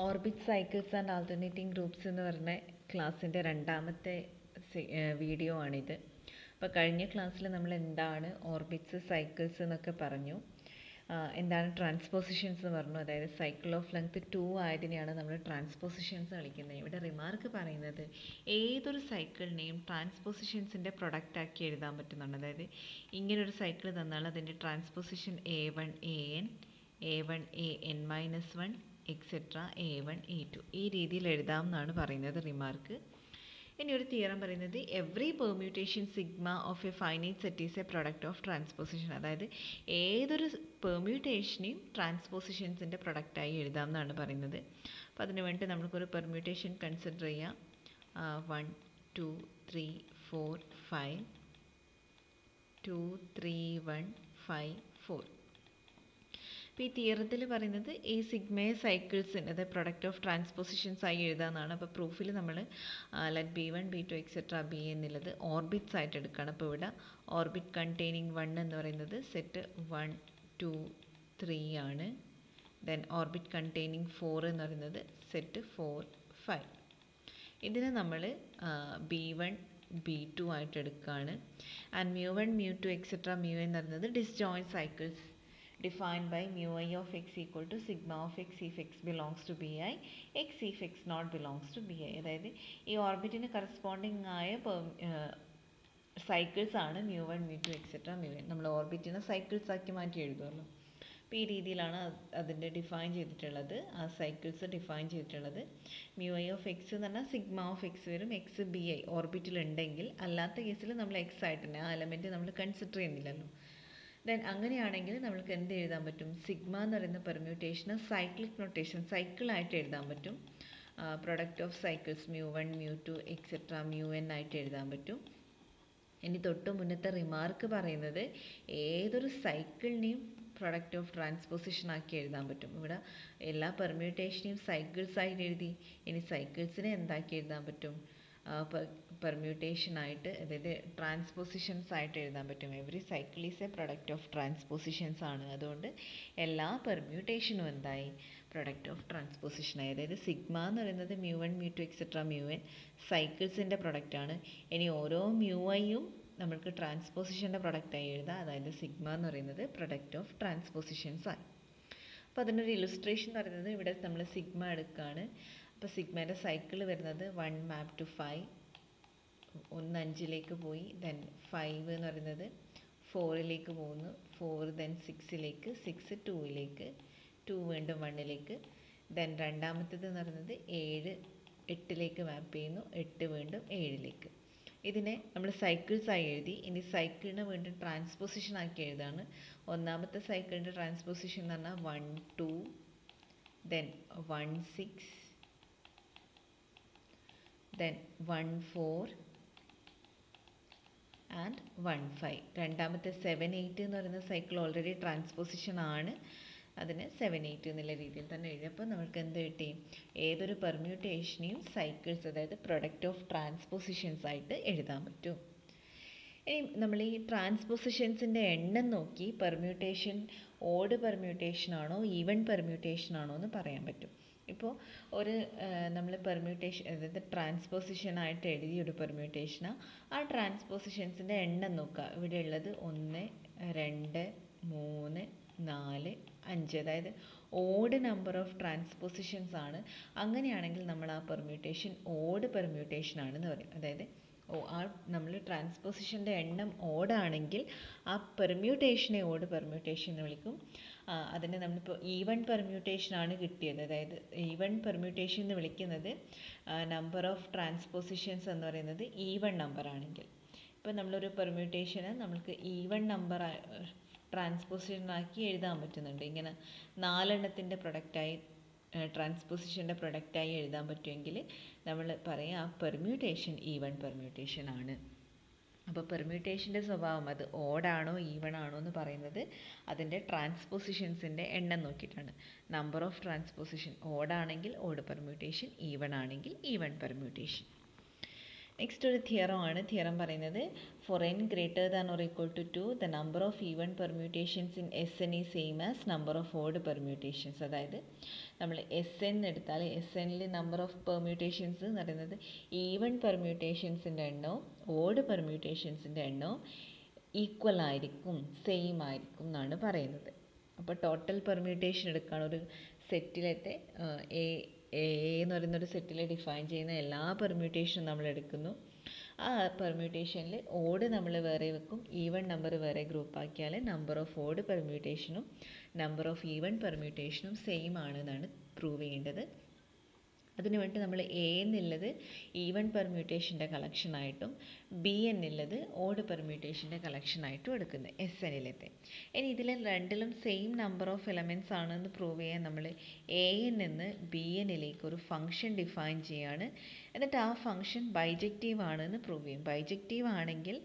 Orbit cycles and alternating groups എന്ന് പറഞ്ഞ ക്ലാസ്സിൻ്റെ രണ്ടാമത്തെ വീഡിയോ ആണിത്. അപ്പോൾ കഴിഞ്ഞ ക്ലാസ്സിൽ നമ്മൾ എന്താണ് ഓർബിറ്റ്സ് സൈക്കിൾസ് എന്നൊക്കെ പറഞ്ഞു, എന്താണ് ട്രാൻസ്പോസിഷൻസ് എന്ന് പറഞ്ഞു. അതായത് സൈക്കിൾ ഓഫ് ലെങ്ത് 2 ആയതിനെയാണ് നമ്മൾ ട്രാൻസ്പോസിഷൻസ് കളിക്കുന്നത്. ഇവിടെ റിമാർക്ക് പറയുന്നത് ഏതൊരു സൈക്കിളിനെയും ട്രാൻസ്പോസിഷൻസിൻ്റെ പ്രൊഡക്റ്റ് ആക്കി എഴുതാൻ പറ്റുന്നുണ്ട്. അതായത് ഇങ്ങനൊരു സൈക്കിൾ തന്നാൽ അതിൻ്റെ transposition A1 AN A1 AN-1 etcetera A1 A2 ഈ രീതിയിൽ എഴുതാം എന്നാണ് പറയുന്നത് റിമാർക്ക്. ഇനി ഒരു തിയറം പറയുന്നത് every permutation sigma of A finite set is a product of transposition. അതായത് ഏതൊരു പെർമ്യൂട്ടേഷനെയും ട്രാൻസ്പോസിഷൻസിൻ്റെ പ്രൊഡക്റ്റായി എഴുതാം എന്നാണ് പറയുന്നത്. അപ്പോൾ അതിന് വേണ്ടി നമുക്കൊരു പെർമ്യൂട്ടേഷൻ കൺസിഡർ ചെയ്യാം. 1 2 3 4 5 2 3 1 5 4. അപ്പോൾ ഈ തിയറത്തിൽ പറയുന്നത് ഈ സിഗ്മയെ സൈക്കിൾസിന് അതായത് പ്രൊഡക്റ്റ് ഓഫ് ട്രാൻസ്പോസിഷൻസ് ആയി എഴുതാമെന്നാണ്. അപ്പോൾ പ്രൂഫിൽ നമ്മൾ let B1 B2 etcetera B എന്നുള്ളത് ഓർബിറ്റ്സ് ആയിട്ട് എടുക്കുകയാണ്. അപ്പോൾ ഇവിടെ ഓർബിറ്റ് കണ്ടെയ്നിങ് 1 എന്ന് പറയുന്നത് സെറ്റ് 1 2 3 ആണ്. ദെൻ ഓർബിറ്റ് കണ്ടെയ്നിങ് 4 എന്ന് പറയുന്നത് സെറ്റ് 4 5. ഇതിനെ നമ്മൾ B1 B2 ആയിട്ട് എടുക്കുകയാണ്. And mu1 mu2 etcetera mu എന്ന് പറയുന്നത് disjoint cycles defined by mu I of x equal to sigma of x if x belongs to Bi, x if x not belongs to Bi. അതായത് ഈ ഓർബിറ്റിന് corresponding ആയ cycles ആണ് mu1 mu2 etcetera mu n. നമ്മൾ ഓർബിറ്റിനെ cycles ആക്കി മാറ്റി എഴുതുമല്ലോ. അപ്പോൾ ഈ രീതിയിലാണ് അതിൻ്റെ ഡിഫൈൻ ചെയ്തിട്ടുള്ളത്, ആ സൈക്കിൾസ് ഡിഫൈൻ ചെയ്തിട്ടുള്ളത്. mu I of x എന്ന് പറഞ്ഞാൽ സിഗ്മ ഓഫ് എക്സ് വരും. എക്സ് ബി ഐ ഓർബിറ്റിലുണ്ടെങ്കിൽ, അല്ലാത്ത കേസിൽ നമ്മൾ എക്സ് ആയിട്ട് തന്നെ ആ എലമെൻറ്റ് നമ്മൾ കൺസിഡർ ചെയ്യുന്നില്ലല്ലോ. ദെൻ അങ്ങനെയാണെങ്കിൽ നമ്മൾക്ക് എന്ത് എഴുതാൻ പറ്റും? സിഗ്മ എന്ന് പറയുന്ന പെർമ്യൂട്ടേഷന് സൈക്ലിക് നൊട്ടേഷൻ സൈക്കിളായിട്ട് എഴുതാൻ പറ്റും. Product of cycles mu1 mu2 etcetera mu n ആയിട്ട് എഴുതാൻ പറ്റും. ഇനി തൊട്ട് മുന്നത്തെ റിമാർക്ക് പറയുന്നത് ഏതൊരു സൈക്കിളിനെയും പ്രൊഡക്റ്റ് ഓഫ് ട്രാൻസ്പോസിഷൻ ആക്കി എഴുതാൻ പറ്റും. ഇവിടെ എല്ലാ പെർമ്യൂട്ടേഷനെയും സൈക്കിൾസ് ആയിട്ട് എഴുതി. ഇനി സൈക്കിൾസിനെ എന്താക്കി എഴുതാൻ പറ്റും? പെർമ്യൂട്ടേഷനായിട്ട്, അതായത് ട്രാൻസ്പോസിഷൻസ് ആയിട്ട് എഴുതാൻ പറ്റും. Every cycle is a product of transpositions ആണ്. അതുകൊണ്ട് എല്ലാ പെർമ്യൂട്ടേഷനും എന്തായി? പ്രൊഡക്റ്റ് ഓഫ് ട്രാൻസ്പോസിഷനായി. അതായത് സിഗ്മ എന്ന് പറയുന്നത് mu1 mu2 etcetera mu n സൈക്കിൾസിൻ്റെ പ്രൊഡക്റ്റാണ്. ഇനി ഓരോ mu നമ്മൾക്ക് ട്രാൻസ്പോസിഷൻ്റെ പ്രൊഡക്റ്റായി എഴുതാം. അതായത് സിഗ്മ എന്ന് പറയുന്നത് പ്രൊഡക്റ്റ് ഓഫ് ട്രാൻസ്പോസിഷൻസ് ആയി. അപ്പോൾ അതിനൊരു ഇലുസ്ട്രേഷൻ എന്ന് പറയുന്നത് ഇവിടെ നമ്മൾ സിഗ്മ എടുക്കുകയാണ്. അപ്പോൾ സിഗ്മേൻ്റെ സൈക്കിൾ വരുന്നത് 1 മാപ്പ് ടു 5, 1 5ലേക്ക് പോയി. ദെൻ 5 എന്ന് പറയുന്നത് 4ലേക്ക് പോകുന്നു, 4 ദെൻ 6ലേക്ക്, 6 2ലേക്ക്, 2 വീണ്ടും 1ലേക്ക്. ദെൻ രണ്ടാമത്തേത് എന്ന് പറയുന്നത് 7 8ലേക്ക് മാപ്പ് ചെയ്യുന്നു, 8 വീണ്ടും 7ലേക്ക്. ഇതിനെ നമ്മൾ സൈക്കിൾസ് ആയി എഴുതി. ഇനി സൈക്കിളിനെ വീണ്ടും ട്രാൻസ്പോസിഷൻ ആക്കി എഴുതാണ്. ഒന്നാമത്തെ സൈക്കിളിൻ്റെ ട്രാൻസ്പോസിഷൻ എന്ന് പറഞ്ഞാൽ 1 2 ദെൻ 1 6 ദെൻ 1 4 ആൻഡ് 1 5. രണ്ടാമത്തെ 7 8 എന്ന് പറയുന്ന സൈക്കിൾ ഓൾറെഡി ട്രാൻസ്പോസിഷൻ ആണ്. അതിന് 7 8 എന്നുള്ള രീതിയിൽ തന്നെ എഴുതിയപ്പോൾ നമുക്ക് എന്ത് കിട്ടി? ഏതൊരു പെർമ്യൂട്ടേഷനെയും സൈക്കിൾസ്, അതായത് പ്രൊഡക്റ്റ് ഓഫ് ട്രാൻസ്പോസിഷൻസ് ആയിട്ട് എഴുതാൻ പറ്റും. ഇനി നമ്മൾ ഈ ട്രാൻസ്പോസിഷൻസിൻ്റെ എണ്ണം നോക്കി പെർമ്യൂട്ടേഷൻ ഓഡ് പെർമ്യൂട്ടേഷൻ ആണോ ഈവൻ പെർമ്യൂട്ടേഷൻ ആണോ എന്ന് പറയാൻ പറ്റും. ഇപ്പോൾ ഒരു നമ്മൾ പെർമ്യൂട്ടേഷൻ, അതായത് ട്രാൻസ്പോസിഷനായിട്ട് എഴുതിയൊരു പെർമ്യൂട്ടേഷന് ആ ട്രാൻസ്പോസിഷൻസിൻ്റെ എണ്ണം നോക്കുക. ഇവിടെ ഉള്ളത് 1 2 3 4 5, അതായത് ഓഡ് നമ്പർ ഓഫ് ട്രാൻസ്പോസിഷൻസ് ആണ്. അങ്ങനെയാണെങ്കിൽ നമ്മൾ ആ പെർമ്യൂട്ടേഷൻ ഓഡ് പെർമ്യൂട്ടേഷൻ ആണെന്ന് പറയും. അതായത് ആ നമ്മൾ ട്രാൻസ്പോസിഷൻ്റെ എണ്ണം ഓടാണെങ്കിൽ ആ പെർമ്യൂട്ടേഷനെ ഓഡ് പെർമ്യൂട്ടേഷൻ എന്ന് വിളിക്കും. അതിന് നമ്മളിപ്പോൾ ഈവൺ പെർമ്യൂട്ടേഷനാണ് കിട്ടിയത്. അതായത് ഈവൺ പെർമ്യൂട്ടേഷൻ എന്ന് വിളിക്കുന്നത് നമ്പർ ഓഫ് ട്രാൻസ്പോസിഷൻസ് എന്ന് പറയുന്നത് ഈവൺ നമ്പർ ആണെങ്കിൽ. ഇപ്പോൾ നമ്മളൊരു പെർമ്യൂട്ടേഷന് നമ്മൾക്ക് ഈവൺ നമ്പർ ട്രാൻസ്പോസിഷനാക്കി എഴുതാൻ പറ്റുന്നുണ്ട്. ഇങ്ങനെ 4 എണ്ണത്തിൻ്റെ പ്രൊഡക്റ്റായി ട്രാൻസ്പോസിഷൻ്റെ പ്രൊഡക്റ്റായി എഴുതാൻ പറ്റുമെങ്കിൽ നമ്മൾ പറയാം ആ പെർമ്യൂട്ടേഷൻ ഈവൺ പെർമ്യൂട്ടേഷൻ ആണ്. അപ്പോൾ പെർമ്യൂട്ടേഷൻ്റെ സ്വഭാവം അത് ഓഡാണോ ഈവൺ ആണോ എന്ന് പറയുന്നത് അതിൻ്റെ ട്രാൻസ്പോസിഷൻസിൻ്റെ എണ്ണം നോക്കിയിട്ടാണ്. നമ്പർ ഓഫ് ട്രാൻസ്പോസിഷൻ ഓഡാണെങ്കിൽ ഓഡ് പെർമ്യൂട്ടേഷൻ, ഈവൺ ആണെങ്കിൽ ഈവൺ പെർമ്യൂട്ടേഷൻ. നെക്സ്റ്റ് ഒരു തിയറം ആണ്. തിയറം പറയുന്നത് for n greater than or equal to 2 the number of even permutations in S N is same as number of odd permutations. അതായത് നമ്മൾ S N എടുത്താൽ S എന്നിൽ number of permutations എന്ന് പറയുന്നത് even പെർമ്യൂട്ടേഷൻസിൻ്റെ എണ്ണവും odd പെർമ്യൂട്ടേഷൻസിൻ്റെ എണ്ണവും equal ആയിരിക്കും, same ആയിരിക്കും എന്നാണ് പറയുന്നത്. അപ്പോൾ ടോട്ടൽ പെർമ്യൂട്ടേഷൻ എടുക്കുകയാണ് ഒരു സെറ്റിലത്തെ എ എന്ന് പറയുന്നൊരു സെറ്റിൽ ഡിഫൈൻ ചെയ്യുന്ന എല്ലാ പെർമ്യൂട്ടേഷനും നമ്മൾ എടുക്കുന്നു. ആ പെർമ്യൂട്ടേഷനിൽ ഓഡ് നമ്മൾ വേറെ വെക്കും, ഈവൺ നമ്പർ വേറെ ഗ്രൂപ്പ് ആക്കിയാൽ നമ്പർ ഓഫ് ഓഡ് പെർമ്യൂട്ടേഷനും നമ്പർ ഓഫ് ഈവൺ പെർമ്യൂട്ടേഷനും സെയിം ആണെന്നാണ് പ്രൂവ് ചെയ്യേണ്ടത്. അതിനുവേണ്ടി നമ്മൾ എ എന്നുള്ളത് ഈവൺ പെർമ്യൂട്ടേഷൻ്റെ കളക്ഷനായിട്ടും ബി എന്നുള്ളത് ഓഡ് പെർമ്യൂട്ടേഷൻ്റെ കളക്ഷനായിട്ടും എടുക്കുന്നത് എസ് എന്നിലത്തെ. ഇനി ഇതിൽ രണ്ടിലും സെയിം നമ്പർ ഓഫ് എലമെൻറ്റ്സ് ആണെന്ന് പ്രൂവ് ചെയ്യാൻ നമ്മൾ എ എൻ നിന്ന് ബി എന്നിലേക്ക് ഒരു ഫംഗ്ഷൻ ഡിഫൈൻ ചെയ്യാണ്. എന്നിട്ട് ആ ഫംഗ്ഷൻ ബൈജക്റ്റീവ് ആണെന്ന് പ്രൂവ് ചെയ്യും. ബൈജക്റ്റീവ് ആണെങ്കിൽ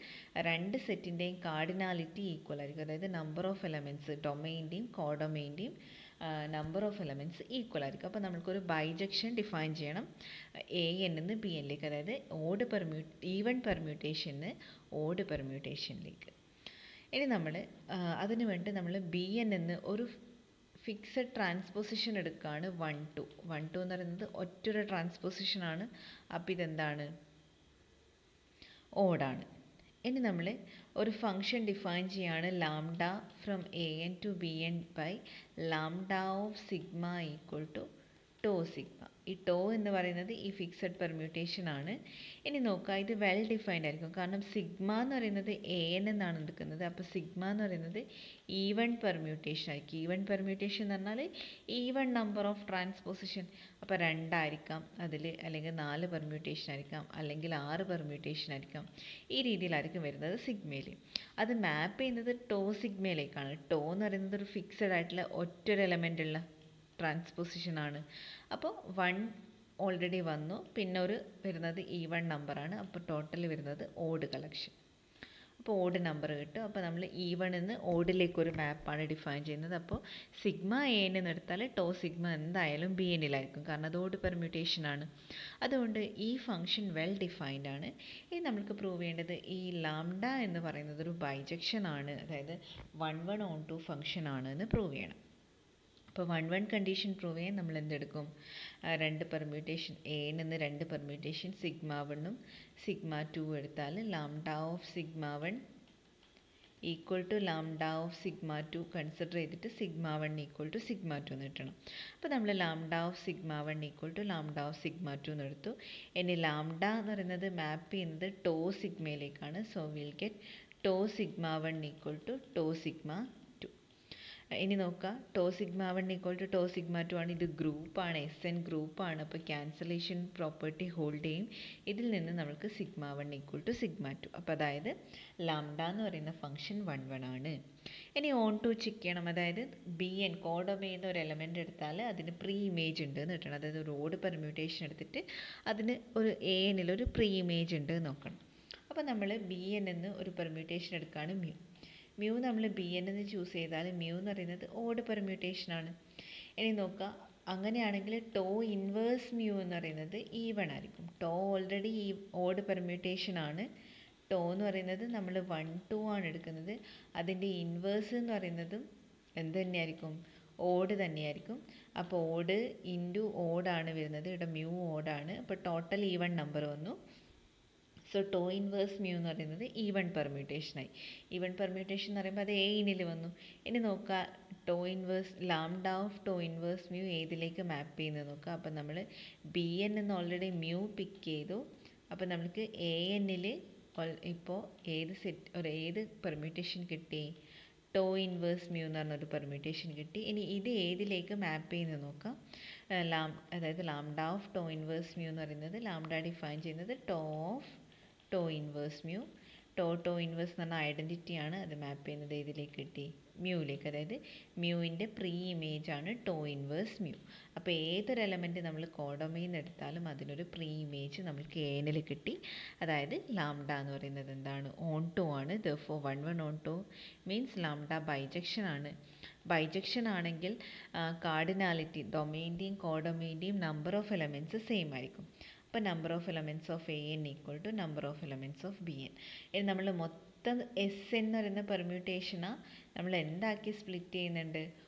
രണ്ട് സെറ്റിൻ്റെയും കാർഡിനാലിറ്റി ഈക്വൽ ആയിരിക്കും. അതായത് നമ്പർ ഓഫ് എലമെൻറ്റ്സ് ഡൊമൈൻ്റെയും കോഡൊമൈൻ്റെയും നമ്പർ ഓഫ് എലമെൻറ്റ്സ് ഈക്വൽ ആയിരിക്കും. അപ്പോൾ നമുക്കൊരു ബൈജക്ഷൻ ഡിഫൈൻ ചെയ്യണം എ എന്നിന്ന് ബി എന്നിലേക്ക്, അതായത് ഈവൺ പെർമ്യൂട്ടേഷന് ഓഡ് പെർമ്യൂട്ടേഷനിലേക്ക്. ഇനി നമ്മൾ അതിനു വേണ്ടി നമ്മൾ ബി എന്നിന്ന് ഒരു ഫിക്സഡ് ട്രാൻസ്പോസിഷൻ എടുക്കുകയാണ് 1 2. 1 2 എന്ന് പറയുന്നത് ഒറ്റൊരു ട്രാൻസ്പോസിഷനാണ്. അപ്പോൾ ഇതെന്താണ്? ഓഡാണ്. ഇനി നമ്മൾ ഒരു ഫംഗ്ഷൻ ഡിഫൈൻ ചെയ്യാണ് lambda from A N to B N by lambda of sigma equal to tau sigma. ഈ ടോ എന്ന് പറയുന്നത് ഈ ഫിക്സഡ് പെർമ്യൂട്ടേഷൻ ആണ്. ഇനി നോക്കുക, ഇത് വെൽ ഡിഫൈൻഡ് ആയിരിക്കും. കാരണം സിഗ്മ എന്ന് പറയുന്നത് എ എൻ എന്നാണ് എടുക്കുന്നത്. അപ്പോൾ സിഗ്മ എന്ന് പറയുന്നത് ഈവൺ പെർമ്യൂട്ടേഷൻ ആയിരിക്കും. ഈവൺ പെർമ്യൂട്ടേഷൻ എന്ന് പറഞ്ഞാൽ ഈവൺ നമ്പർ ഓഫ് ട്രാൻസ്പോസിഷൻ. അപ്പോൾ 2 ആയിരിക്കാം അതിൽ, അല്ലെങ്കിൽ 4 പെർമ്യൂട്ടേഷൻ ആയിരിക്കാം, അല്ലെങ്കിൽ 6 പെർമ്യൂട്ടേഷൻ ആയിരിക്കാം. ഈ രീതിയിലായിരിക്കും വരുന്നത് സിഗ്മയിൽ. അത് മാപ്പ് ചെയ്യുന്നത് ടോ സിഗ്മയിലേക്കാണ്. ടോ എന്ന് പറയുന്നത് ഒരു ഫിക്സഡ് ആയിട്ടുള്ള ഒറ്റൊരു എലമെൻ്റ് ഉള്ള ട്രാൻസ്പോസിഷൻ ആണ്. അപ്പോൾ 1 ഓൾറെഡി വന്നു, പിന്നെ ഒരു വരുന്നത് ഈവൺ നമ്പറാണ്. അപ്പോൾ ടോട്ടൽ വരുന്നത് ഓഡ് കളക്ഷൻ. അപ്പോൾ ഓഡ് നമ്പർ കിട്ടും. അപ്പോൾ നമ്മൾ ഈവണിൽ നിന്ന് ഓഡിലേക്കൊരു മാപ്പാണ് ഡിഫൈൻ ചെയ്യുന്നത്. അപ്പോൾ സിഗ്മ എ എന്ന് എടുത്താൽ ടോ സിഗ്മ എന്തായാലും ബി എന്നിലായിരിക്കും, കാരണം അത് ഓഡ് പെർമ്യൂട്ടേഷൻ ആണ്. അതുകൊണ്ട് ഈ ഫംഗ്ഷൻ വെൽ ഡിഫൈൻഡ് ആണ്. ഇനി നമുക്ക് പ്രൂവ് ചെയ്യേണ്ടത് ഈ ലാംഡ എന്ന് പറയുന്നത് ഒരു ബൈജക്ഷൻ ആണ്, അതായത് 1 1 ഓൺ 2 ഫംഗ്ഷൻ ആണ് എന്ന് പ്രൂവ് ചെയ്യണം. അപ്പോൾ 1 1 കണ്ടീഷൻ പ്രൂവ് ചെയ്യാൻ നമ്മൾ എന്തെടുക്കും? 2 പെർമ്യൂട്ടേഷൻ എ നിന്ന് 2 പെർമ്യൂട്ടേഷൻ സിഗ്മ 1ഉം സിഗ്മ 2 എടുത്താൽ lambda of sigma 1 equal to lambda of sigma 2 consider ചെയ്തിട്ട് സിഗ്മ 1 ഈക്വൽ ടു സിഗ്മ 2 എന്ന് കിട്ടണം. അപ്പോൾ നമ്മൾ lambda of sigma 1 equal to lambda of sigma 2 എന്ന് എടുത്തു. ഇനി ലാംഡ എന്ന് പറയുന്നത് മാപ്പ് ചെയ്യുന്നത് ടോ സിഗ്മയിലേക്കാണ്. So will get tau sigma 1 equal to tau sigma 2. ഇനി നോക്കുക, tau sigma 1 equal to tau sigma 2 ആണ്. ഇത് ഗ്രൂപ്പാണ്, എസ് എൻ ഗ്രൂപ്പാണ്. അപ്പോൾ ക്യാൻസലേഷൻ പ്രോപ്പർട്ടി ഹോൾഡ് ചെയ്യും. ഇതിൽ നിന്ന് നമുക്ക് സിഗ്മ 1 ഈക്വൽ ടു സിഗ്മ 2. അപ്പോൾ അതായത് ലാംഡ എന്ന് പറയുന്ന ഫംഗ്ഷൻ 1 1 ആണ്. ഇനി ഓൺ ടു ചെക്ക് ചെയ്യണം. അതായത് ബി എൻ കോഡൊമൈൻ ഒരു എലമെൻ്റ് എടുത്താൽ അതിന് പ്രീ ഇമേജ് ഉണ്ട് എന്ന് കിട്ടണം. അതായത് ഒരു ഓഡ് പെർമ്യൂട്ടേഷൻ എടുത്തിട്ട് അതിന് ഒരു എ എന്നിലൊരു പ്രീ ഇമേജ് ഉണ്ട് എന്ന് നോക്കണം. അപ്പോൾ നമ്മൾ ബി എൻ എന്ന് ഒരു പെർമ്യൂട്ടേഷൻ എടുക്കുകയാണ് മ്യൂ. മ്യൂ നമ്മൾ ബി എൻ എന്ന് ചൂസ് ചെയ്താൽ മ്യൂ എന്ന് പറയുന്നത് ഓഡ് പെർമ്യൂട്ടേഷൻ ആണ്. ഇനി നോക്കുക, അങ്ങനെയാണെങ്കിൽ ടോ ഇൻവേഴ്സ് മ്യൂ എന്ന് പറയുന്നത് ഈവൺ ആയിരിക്കും. ടോ ഓൾറെഡി ഈ ഓഡ് പെർമ്യൂട്ടേഷൻ ആണ്. ടോ എന്ന് പറയുന്നത് നമ്മൾ 1 2 ആണ് എടുക്കുന്നത്. അതിൻ്റെ ഇൻവേഴ്സ് എന്ന് പറയുന്നതും എന്ത് തന്നെയായിരിക്കും? ഓഡ് തന്നെയായിരിക്കും. അപ്പോൾ ഓഡ് ഇൻറ്റു ഓഡാണ് വരുന്നത്. ഇവിടെ മ്യൂ ഓഡാണ്. അപ്പോൾ ടോട്ടൽ ഈവൺ നമ്പർ വന്നു. സോ ടോ ഇൻവേഴ്സ് മ്യൂ എന്ന് പറയുന്നത് ഈവൺ പെർമ്യൂട്ടേഷനായി. ഈവൺ പെർമ്യൂട്ടേഷൻ എന്ന് പറയുമ്പോൾ അത് എ ഇനിൽ വന്നു. ഇനി നോക്കുക, tau inverse lambda of tau inverse mu ഏതിലേക്ക് മാപ്പ് ചെയ്യുന്നത് നോക്കുക. അപ്പോൾ നമ്മൾ ബി എൻ എന്ന് ഓൾറെഡി മ്യൂ പിക്ക് ചെയ്തു. അപ്പോൾ നമുക്ക് എ എന്നിൽ ഇപ്പോൾ ഏത് പെർമ്യൂട്ടേഷൻ കിട്ടി? ടോ ഇൻവേഴ്സ് മ്യൂ എന്ന് പറഞ്ഞൊരു പെർമ്യൂട്ടേഷൻ കിട്ടി. ഇനി ഇത് ഏതിലേക്ക് മാപ്പ് ചെയ്യുന്നത് നോക്കാം. അതായത് lambda of tau inverse mu എന്ന് പറയുന്നത് ലാംഡ ഡിഫൈൻ ചെയ്യുന്നത് tau of tau inverse mu. Tau inverse എന്ന് പറഞ്ഞാൽ ഐഡൻറ്റിറ്റിയാണ്. അത് മാപ്പ് ചെയ്യുന്നത് ഏതിലേക്ക് കിട്ടി? മ്യൂവിലേക്ക്. അതായത് മ്യൂവിൻ്റെ പ്രീ ഇമേജ് ആണ് ടോ ഇൻവേഴ്സ് മ്യൂ. അപ്പോൾ ഏതൊരു എലമെൻറ്റ് നമ്മൾ കോഡൊമൈൻ എടുത്താലും അതിനൊരു പ്രീ ഇമേജ് നമുക്ക് ഏനിൽ കിട്ടി. അതായത് ലാംഡ എന്ന് പറയുന്നത് എന്താണ്? ഓൺ ടു ആണ്. Therefore 1 1 onto means lambda bijection ആണ്. ബൈജക്ഷൻ ആണെങ്കിൽ കാർഡിനാലിറ്റി ഡൊമൈൻ്റെയും കോഡൊമൈൻ്റെയും നമ്പർ ഓഫ് എലമെൻറ്റ്സ് സെയിം ആയിരിക്കും. അപ്പോൾ number of elements of A N equal to number of elements of B N. ഇനി നമ്മൾ മൊത്തം എസ് എന്ന് പറയുന്ന പെർമ്യൂട്ടേഷനാണ് നമ്മൾ എന്താക്കി സ്പ്ലിറ്റ് ചെയ്യുന്നുണ്ട്,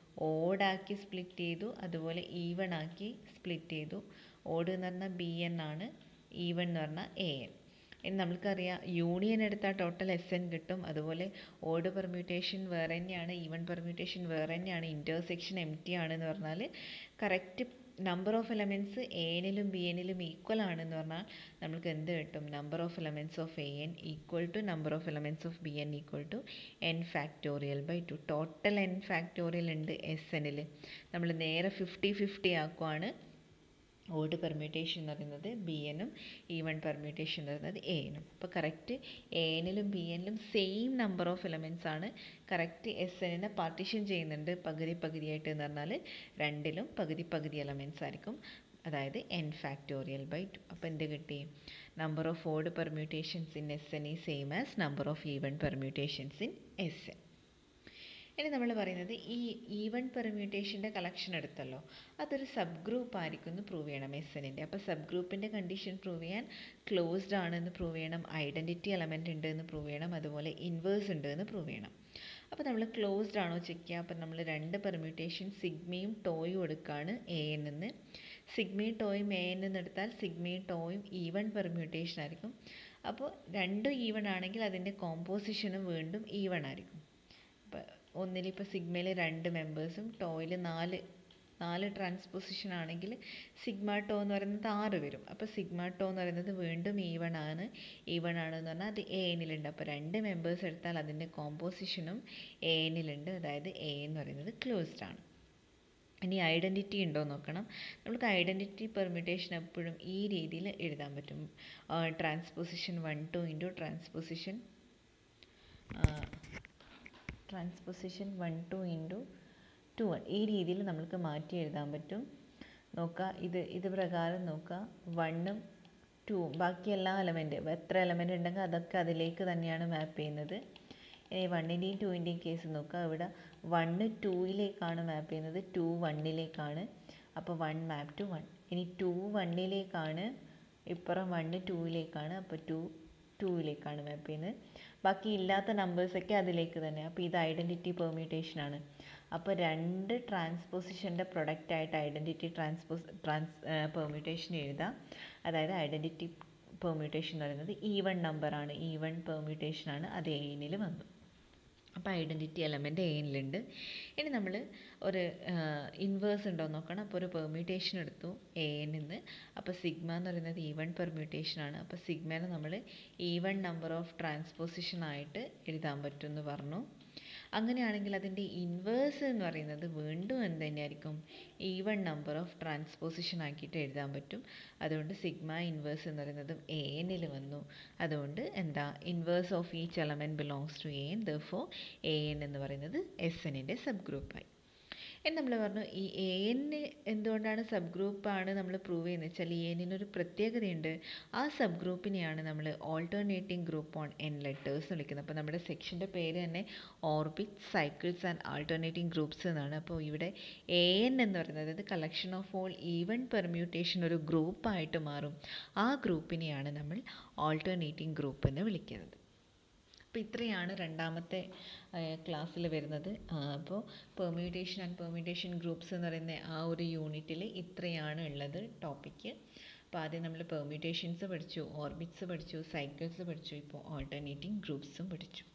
ഓഡാക്കി സ്പ്ലിറ്റ് ചെയ്തു, അതുപോലെ ഈവൺ ആക്കി സ്പ്ലിറ്റ് ചെയ്തു. ഓഡ് എന്ന് പറഞ്ഞാൽ ബി എൻ ആണ്, ഈവൺ എന്ന് പറഞ്ഞാൽ എ എൻ. ഇനി നമുക്കറിയാം യൂണിയൻ എടുത്താൽ ടോട്ടൽ എസ് എൻ കിട്ടും. അതുപോലെ ഓഡ് പെർമ്യൂട്ടേഷൻ വേറെ തന്നെയാണ്, ഈവൺ പെർമ്യൂട്ടേഷൻ വേറെ തന്നെയാണ്, ഇൻ്റർസെക്ഷൻ എം ടി ആണെന്ന് പറഞ്ഞാൽ correct number of elements A എന്നിലും ബി എന്നിലും ഈക്വൽ ആണെന്ന് പറഞ്ഞാൽ നമുക്ക് എന്ത് കിട്ടും, number of elements of A N equal to number of elements of B N equal to N factorial by 2. Total N factorial ഉണ്ട് എസ് എന്നിൽ. നമ്മൾ നേരെ 50-50 ആക്കുവാണ്. ഓഡ് പെർമ്യൂട്ടേഷൻ എന്ന് പറയുന്നത് ബി എനും ഈവൺ പെർമ്യൂട്ടേഷൻ എന്ന് പറയുന്നത് എ എനും. അപ്പോൾ കറക്റ്റ് എ എന്നിലും ബി എന്നിലും സെയിം നമ്പർ ഓഫ് എലമെൻറ്റ്സ് ആണ്. കറക്റ്റ് എസ് എന്നിനെ പാർട്ടീഷൻ ചെയ്യുന്നുണ്ട് പകുതിയായിട്ട് എന്ന് പറഞ്ഞാൽ രണ്ടിലും പകുതി എലമെൻറ്റ്സ് ആയിരിക്കും. അതായത് എൻ ഫാക്ടോറിയൽ ബൈ 2. അപ്പോൾ എന്ത് കിട്ടി, number of odd permutations in S N is same as number of even permutations in S N. ഇനി നമ്മൾ പറയുന്നത് ഈ ഈവൺ പെർമ്യൂട്ടേഷൻ്റെ കളക്ഷൻ എടുത്തല്ലോ, അതൊരു സബ് ഗ്രൂപ്പ് ആയിരിക്കും എന്ന് പ്രൂവ് ചെയ്യണം എസ് എന്നിൻ്റെ. അപ്പോൾ സബ് ഗ്രൂപ്പിൻ്റെ കണ്ടീഷൻ പ്രൂവ് ചെയ്യാൻ ക്ലോസ്ഡ് ആണെന്ന് പ്രൂവ് ചെയ്യണം, ഐഡൻറ്റിറ്റി എലമെൻ്റ് ഉണ്ട് എന്ന് പ്രൂവ് ചെയ്യണം, അതുപോലെ ഇൻവേഴ്സ് ഉണ്ട് എന്ന് പ്രൂവ് ചെയ്യണം. അപ്പോൾ നമ്മൾ ക്ലോസ്ഡ് ആണോ ചെക്ക് ചെയ്യുക. അപ്പോൾ നമ്മൾ രണ്ട് പെർമ്യൂട്ടേഷൻ സിഗ്മയും ടോയും എടുക്കുകയാണ് എ എൻ നിന്ന്. സിഗ്മയും ടോയും എ എൻ നിന്ന് എടുത്താൽ സിഗ്മയും ടോയും ഈവൺ പെർമ്യൂട്ടേഷൻ ആയിരിക്കും. അപ്പോൾ രണ്ടും ഈവൺ ആണെങ്കിൽ അതിൻ്റെ കോമ്പോസിഷനും വീണ്ടും ഈവൺ ആയിരിക്കും. അപ്പോൾ ഒന്നിലിപ്പോൾ സിഗ്മയിൽ 2 മെമ്പേഴ്സും ടോയിൽ 4 ട്രാൻസ്പോസിഷൻ ആണെങ്കിൽ സിഗ്മ ടോ എന്ന് പറയുന്നത് 6 വരും. അപ്പോൾ സിഗ്മ ടോ എന്ന് പറയുന്നത് വീണ്ടും ഈവൺ ആണെന്ന് പറഞ്ഞാൽ അത് എ എന്നിലുണ്ട്. അപ്പോൾ 2 മെമ്പേഴ്സ് എടുത്താൽ അതിൻ്റെ കോമ്പോസിഷനും എ എന്നിലുണ്ട്, അതായത് എ എന്ന് പറയുന്നത് ക്ലോസ്ഡ് ആണ്. ഇനി ഐഡൻറ്റിറ്റി ഉണ്ടോ നോക്കണം. നമുക്ക് ഐഡൻറ്റിറ്റി പെർമ്യൂട്ടേഷൻ എപ്പോഴും ഈ രീതിയിൽ എഴുതാൻ പറ്റും. ട്രാൻസ്പോസിഷൻ 1 2 ഇൻറ്റു ട്രാൻസ്പോസിഷൻ 1 2 ഇൻറ്റു 2 1 ഈ രീതിയിൽ നമുക്ക് മാറ്റി എഴുതാൻ പറ്റും. നോക്കുക, ഇത് പ്രകാരം നോക്കുക, 1ഉം 2ഉം ബാക്കി എല്ലാ എത്ര എലമെൻ്റ് ഉണ്ടെങ്കിൽ അതൊക്കെ അതിലേക്ക് തന്നെയാണ് മാപ്പ് ചെയ്യുന്നത്. ഇനി 1ൻ്റെയും 2ൻ്റെയും കേസ് നോക്കുക, ഇവിടെ 1 2യിലേക്കാണ് മാപ്പ് ചെയ്യുന്നത്, 2 1ലേക്കാണ്. അപ്പോൾ 1 മാപ്പ് ടു 1. ഇനി 2 1ലേക്കാണ്, ഇപ്പുറം 1 2ലേക്കാണ്. അപ്പോൾ 2 2ലേക്കാണ് മാപ്പ് ചെയ്യുന്നത്. ബാക്കി ഇല്ലാത്ത നമ്പേഴ്സൊക്കെ അതിലേക്ക് തന്നെ. അപ്പോൾ ഇത് ഐഡൻറ്റിറ്റി പെർമ്യൂട്ടേഷൻ ആണ്. അപ്പോൾ 2 ട്രാൻസ്പോസിഷൻ്റെ പ്രൊഡക്റ്റായിട്ട് ഐഡൻറ്റിറ്റി പെർമ്യൂട്ടേഷൻ എഴുതാം. അതായത് ഐഡൻറ്റിറ്റി പെർമ്യൂട്ടേഷൻ എന്ന് പറയുന്നത് ഈവൺ നമ്പറാണ്, ഈവൺ പെർമ്യൂട്ടേഷൻ ആണ്, അത് എ എന്നിൽ വന്നു. അപ്പോൾ ഐഡൻറ്റിറ്റി എലമെൻ്റ് എ എന്നിലുണ്ട്. ഇനി നമ്മൾ ഒരു ഇൻവേഴ്സ് ഉണ്ടോ നോക്കണം. അപ്പോൾ ഒരു പെർമ്യൂട്ടേഷൻ എടുത്തു എ എന്നിൽ നിന്ന്. അപ്പോൾ സിഗ്മ എന്ന് പറയുന്നത് ഈവൺ പെർമ്യൂട്ടേഷൻ ആണ്. അപ്പോൾ സിഗ്മേനെ നമ്മൾ ഈവൺ നമ്പർ ഓഫ് ട്രാൻസ്പോസിഷൻ ആയിട്ട് എഴുതാൻ പറ്റുമെന്ന് പറഞ്ഞു. അങ്ങനെയാണെങ്കിൽ അതിൻ്റെ ഇൻവേഴ്സ് എന്ന് പറയുന്നത് വീണ്ടും എന്ത് തന്നെയായിരിക്കും, ഈവൺ നമ്പർ ഓഫ് ട്രാൻസ്പോസിഷൻ ആക്കിയിട്ട് എഴുതാൻ പറ്റും. അതുകൊണ്ട് സിഗ്മ ഇൻവേഴ്സ് എന്ന് പറയുന്നതും എ എന്നിൽ വന്നു. അതുകൊണ്ട് എന്താ, inverse of each element belongs to A N, therefore A N എന്ന് പറയുന്നത് എസ് എന്നിൻ്റെ സബ് ഗ്രൂപ്പായി. എന്ന് നമ്മൾ പറഞ്ഞു. ഈ എ എൻ എന്തുകൊണ്ടാണ് സബ് ഗ്രൂപ്പാണ് നമ്മൾ പ്രൂവ് ചെയ്യുന്നത് വെച്ചാൽ എ എന്നിനൊരു പ്രത്യേകതയുണ്ട്. ആ സബ് ഗ്രൂപ്പിനെയാണ് നമ്മൾ alternating group on N letters വിളിക്കുന്നത്. അപ്പോൾ നമ്മുടെ സെക്ഷൻ്റെ പേര് തന്നെ orbit cycles and alternating groups എന്നാണ്. അപ്പോൾ ഇവിടെ എ എൻ എന്ന് പറയുന്നത്, അതായത് collection of all even permutation ഒരു ഗ്രൂപ്പായിട്ട് മാറും. ആ ഗ്രൂപ്പിനെയാണ് നമ്മൾ ഓൾട്ടർനേറ്റിംഗ് ഗ്രൂപ്പ് എന്ന് വിളിക്കുന്നത്. അപ്പോൾ ഇത്രയാണ് രണ്ടാമത്തെ ക്ലാസ്സിൽ വരുന്നത്. അപ്പോൾ പെർമ്യൂട്ടേഷൻ ആൻഡ് പെർമ്യൂട്ടേഷൻ ഗ്രൂപ്പ്സ് എന്ന് പറയുന്ന ആ ഒരു യൂണിറ്റിൽ ഇത്രയാണ് ഉള്ളത് ടോപ്പിക്ക്. അപ്പോൾ ആദ്യം നമ്മൾ പെർമ്യൂട്ടേഷൻസ് പഠിച്ചു, ഓർബിറ്റ്സ് പഠിച്ചു, സൈക്കിൾസ് പഠിച്ചു, ഇപ്പോൾ ഓൾട്ടർനേറ്റിംഗ് ഗ്രൂപ്പ്സും പഠിച്ചു.